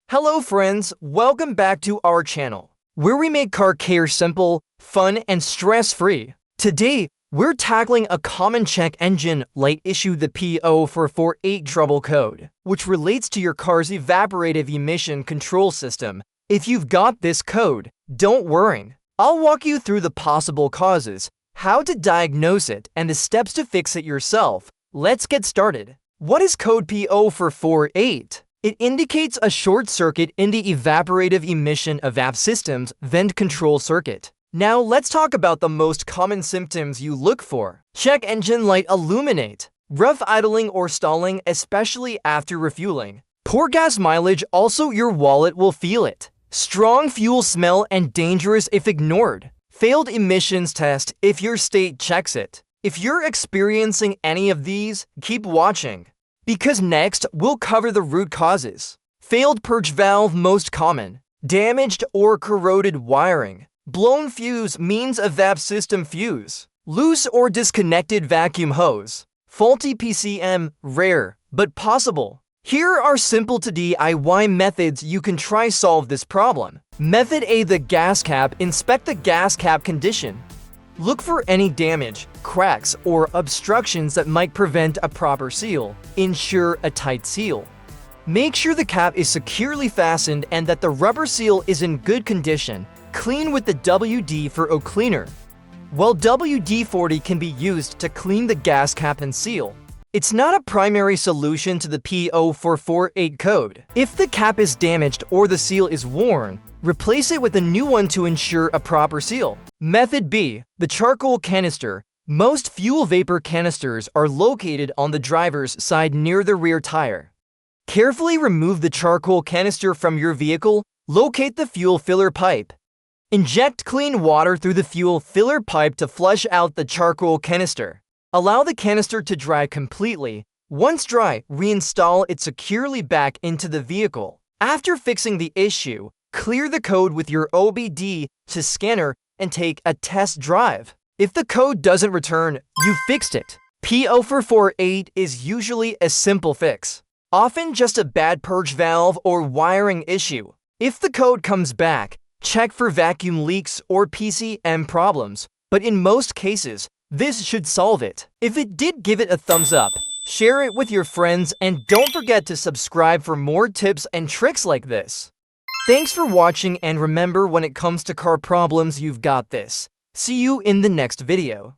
Hello friends, welcome back to our channel, where we make car care simple, fun, and stress-free. Today, we're tackling a common check engine light issue, the P0448 trouble code, which relates to your car's evaporative emission control system. If you've got this code, don't worry. I'll walk you through the possible causes, how to diagnose it, and the steps to fix it yourself. Let's get started. What is code P0448? It indicates a short circuit in the evaporative emission EVAP system's vent control circuit. Now let's talk about the most common symptoms you look for. Check engine light illuminate. Rough idling or stalling, especially after refueling. Poor gas mileage, also your wallet will feel it. Strong fuel smell and dangerous if ignored. Failed emissions test if your state checks it. If you're experiencing any of these, keep watching, because next we'll cover the root causes. Failed purge valve, most common. Damaged or corroded wiring. Blown fuse means EVAP system fuse. Loose or disconnected vacuum hose. Faulty PCM, rare, but possible. Here are simple to DIY methods you can try solve this problem. Method A, the gas cap. Inspect the gas cap condition. Look for any damage, cracks, or obstructions that might prevent a proper seal. Ensure a tight seal. Make sure the cap is securely fastened and that the rubber seal is in good condition. Clean with the WD-40 cleaner. While WD-40 can be used to clean the gas cap and seal, it's not a primary solution to the P0448 code. If the cap is damaged or the seal is worn, replace it with a new one to ensure a proper seal. Method B, the charcoal canister. Most fuel vapor canisters are located on the driver's side near the rear tire. Carefully remove the charcoal canister from your vehicle. Locate the fuel filler pipe. Inject clean water through the fuel filler pipe to flush out the charcoal canister. Allow the canister to dry completely. Once dry, reinstall it securely back into the vehicle. After fixing the issue, clear the code with your OBD2 scanner and take a test drive. If the code doesn't return, you fixed it. P0448 is usually a simple fix, often just a bad purge valve or wiring issue. If the code comes back, check for vacuum leaks or PCM problems, but in most cases, this should solve it. If it did, give it a thumbs up, share it with your friends, and don't forget to subscribe for more tips and tricks like this. Thanks for watching, and remember, when it comes to car problems, you've got this. See you in the next video.